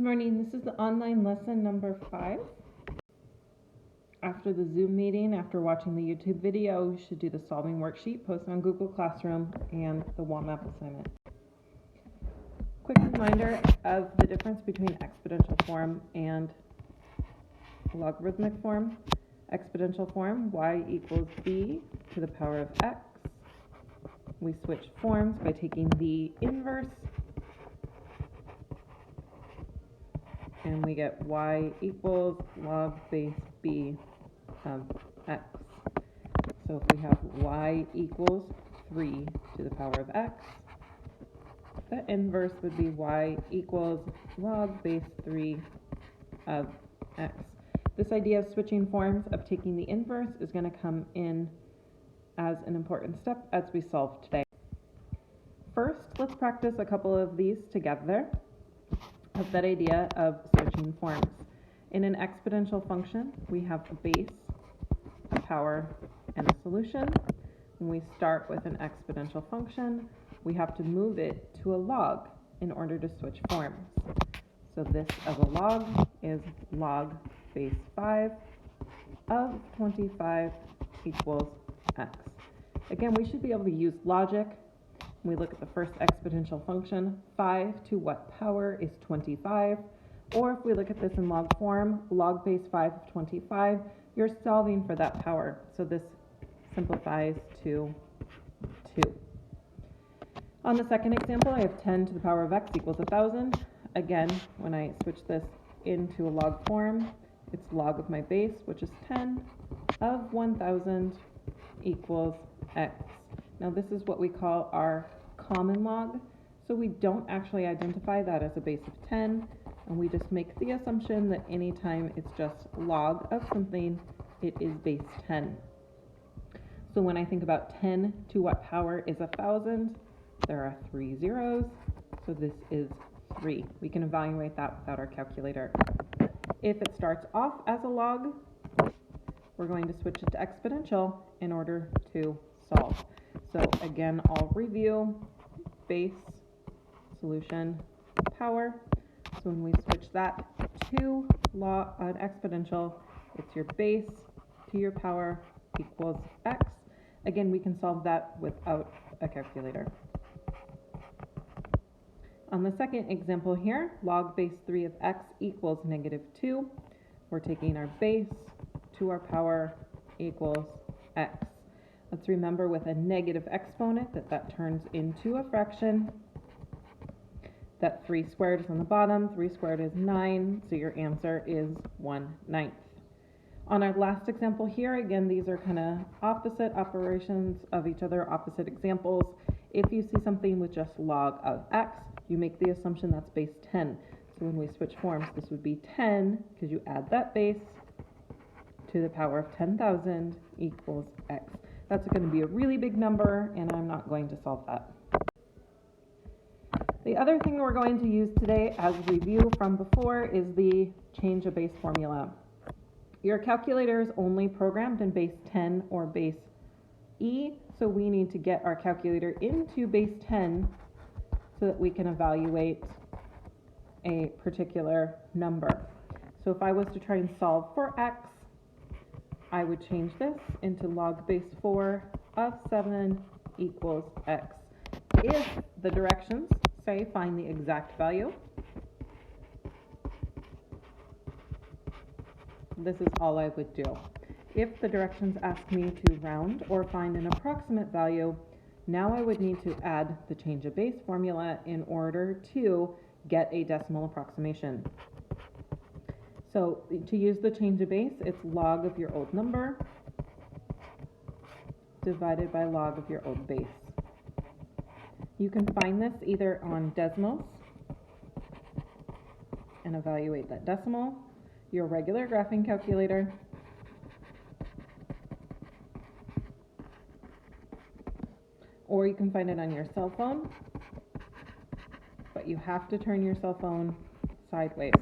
morning. This is the online lesson number 5. After the Zoom meeting, after watching the YouTube video, you should do the solving worksheet, post on Google Classroom, and the WAMAP assignment. Quick reminder of the difference between exponential form and logarithmic form. Exponential form, y equals b to the power of x. We switch forms by taking the inverse, and we get y equals log base b of x. So if we have y equals 3 to the power of x, the inverse would be y equals log base 3 of x. This idea of switching forms, of taking the inverse, is going to come in as an important step as we solve today. First, let's practice a couple of these together, of that idea of switching forms. In an exponential function, we have a base, a power, and a solution. When we start with an exponential function, we have to move it to a log in order to switch forms. So this as a log is log base 5 of 25 equals x. Again, we should be able to use logic. When we look at the first exponential function, 5 to what power is 25? Or if we look at this in log form, log base 5 of 25, you're solving for that power. So this simplifies to 2. On the second example, I have 10 to the power of x equals 1,000. Again, when I switch this into a log form, it's log of my base, which is 10 of 1,000 equals x. Now this is what we call our common log, so we don't actually identify that as a base of 10, and we just make the assumption that anytime it's just log of something, it is base 10. So when I think about 10 to what power is 1,000, there are 3 zeros, so this is 3. We can evaluate that without our calculator. If it starts off as a log, we're going to switch it to exponential in order to solve. So again, I'll review base, solution, power. So when we switch that to an exponential, it's your base to your power equals x. Again, we can solve that without a calculator. On the second example here, log base 3 of x equals -2. We're taking our base to our power equals x. Let's remember with a negative exponent that turns into a fraction. That 3 squared is on the bottom, 3 squared is 9, so your answer is 1/9. On our last example here, again, these are kind of opposite operations of each other, opposite examples. If you see something with just log of x, you make the assumption that's base 10. So when we switch forms, this would be 10, because you add that base to the power of 10,000 equals x. That's going to be a really big number, and I'm not going to solve that. The other thing we're going to use today as review from before is the change of base formula. Your calculator is only programmed in base 10 or base E, so we need to get our calculator into base 10 so that we can evaluate a particular number. So if I was to try and solve for x, I would change this into log base 4 of 7 equals x. If the directions say find the exact value, this is all I would do. If the directions ask me to round or find an approximate value, now I would need to add the change of base formula in order to get a decimal approximation. So to use the change of base, it's log of your old number divided by log of your old base. You can find this either on Desmos and evaluate that decimal, your regular graphing calculator, or you can find it on your cell phone, but you have to turn your cell phone sideways.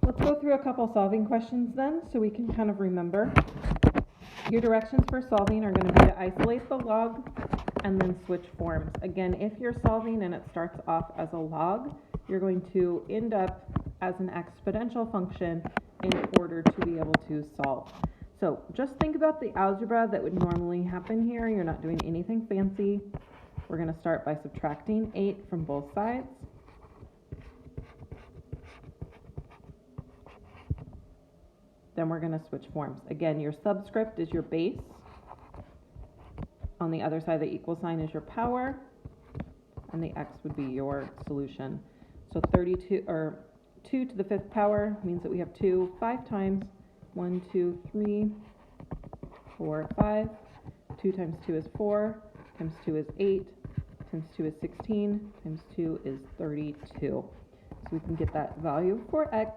Let's go through a couple solving questions then, so we can kind of remember. Your directions for solving are going to be to isolate the log and then switch forms. Again, if you're solving and it starts off as a log, you're going to end up as an exponential function in order to be able to solve. So just think about the algebra that would normally happen here. You're not doing anything fancy. We're going to start by subtracting 8 from both sides. Then we're going to switch forms. Again, your subscript is your base. On the other side, the equal sign is your power, and the x would be your solution. So 32, or 2 to the 5th power means that we have 2 5 times. 1, 2, 3, 4, 5. 2 times 2 is 4, times 2 is 8, times 2 is 16, times 2 is 32. So we can get that value for x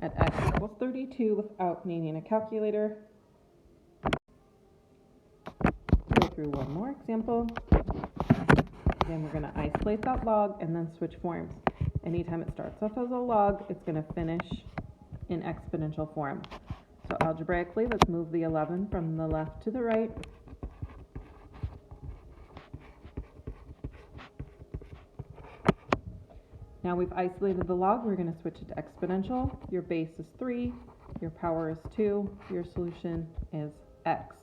at x equals 32 without needing a calculator. Go through one more example. Again, we're going to isolate that log and then switch forms. Anytime it starts off as a log, it's going to finish in exponential form. So algebraically, let's move the 11 from the left to the right. Now we've isolated the log, we're going to switch it to exponential. Your base is 3, your power is 2, your solution is x.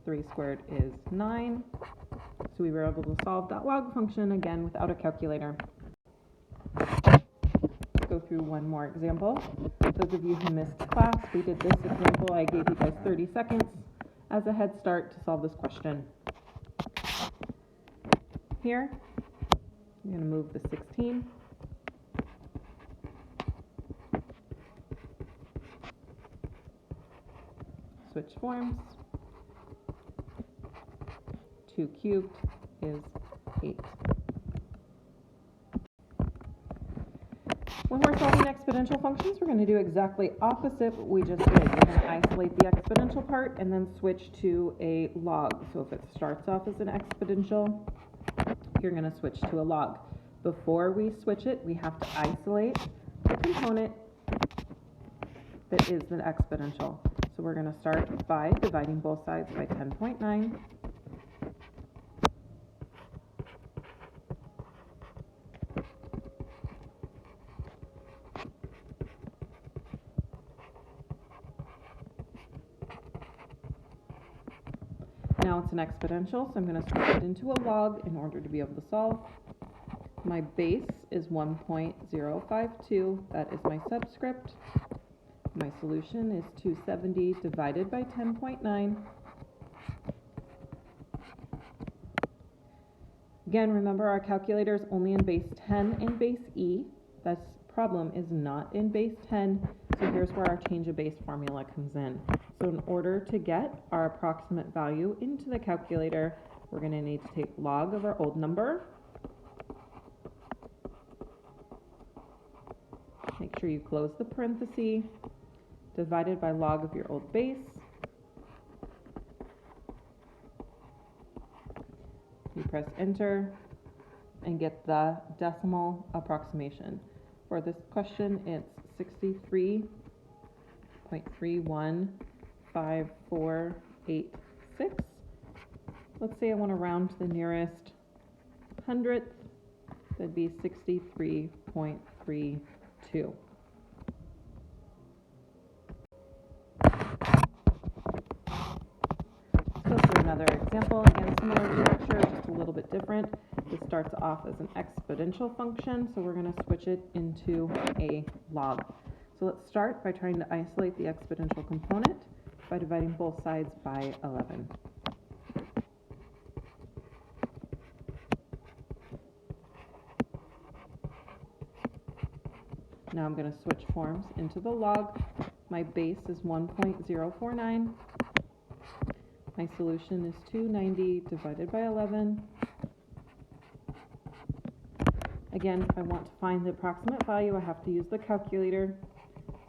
3 squared is 9. So we were able to solve that log function again without a calculator. Go through one more example. Those of you who missed class, we did this example. I gave you guys 30 seconds as a head start to solve this question. Here, I'm going to move the 16. Switch forms. 2 cubed is 8. When we're solving exponential functions, we're going to do exactly opposite what we just did. We're going to isolate the exponential part and then switch to a log. So if it starts off as an exponential, you're going to switch to a log. Before we switch it, we have to isolate the component that is an exponential. So we're going to start by dividing both sides by 10.9. Now it's an exponential, so I'm going to switch it into a log in order to be able to solve. My base is 1.052. That is my subscript. My solution is 270 divided by 10.9. Again, remember our calculator is only in base 10 and base E. This problem is not in base 10, so here's where our change of base formula comes in. So in order to get our approximate value into the calculator, we're going to need to take log of our old number. Make sure you close the parenthesis. Divided by log of your old base. You press enter and get the decimal approximation. For this question, it's 63.315486. Let's say I want to round to the nearest hundredth. That'd be 63.32. Another example, again, similar structure, just a little bit different. This starts off as an exponential function, so we're going to switch it into a log. So let's start by trying to isolate the exponential component by dividing both sides by 11. Now I'm going to switch forms into the log. My base is 1.049. My solution is 290 divided by 11. Again, if I want to find the approximate value, I have to use the calculator.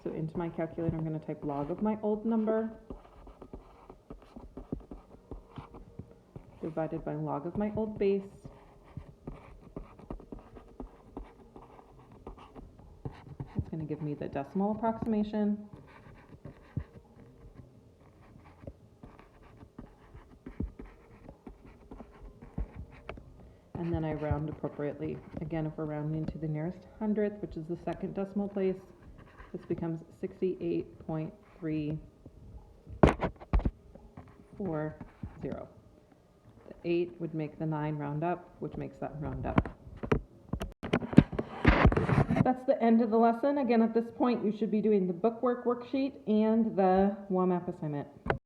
So into my calculator, I'm going to type log of my old number divided by log of my old base. It's going to give me the decimal approximation. and then I round appropriately. Again, if we're rounding to the nearest hundredth, which is the second decimal place, this becomes 68.340. The 8 would make the 9 round up, which makes that round up. That's the end of the lesson. Again, at this point, you should be doing the bookwork worksheet and the WAMAP assignment.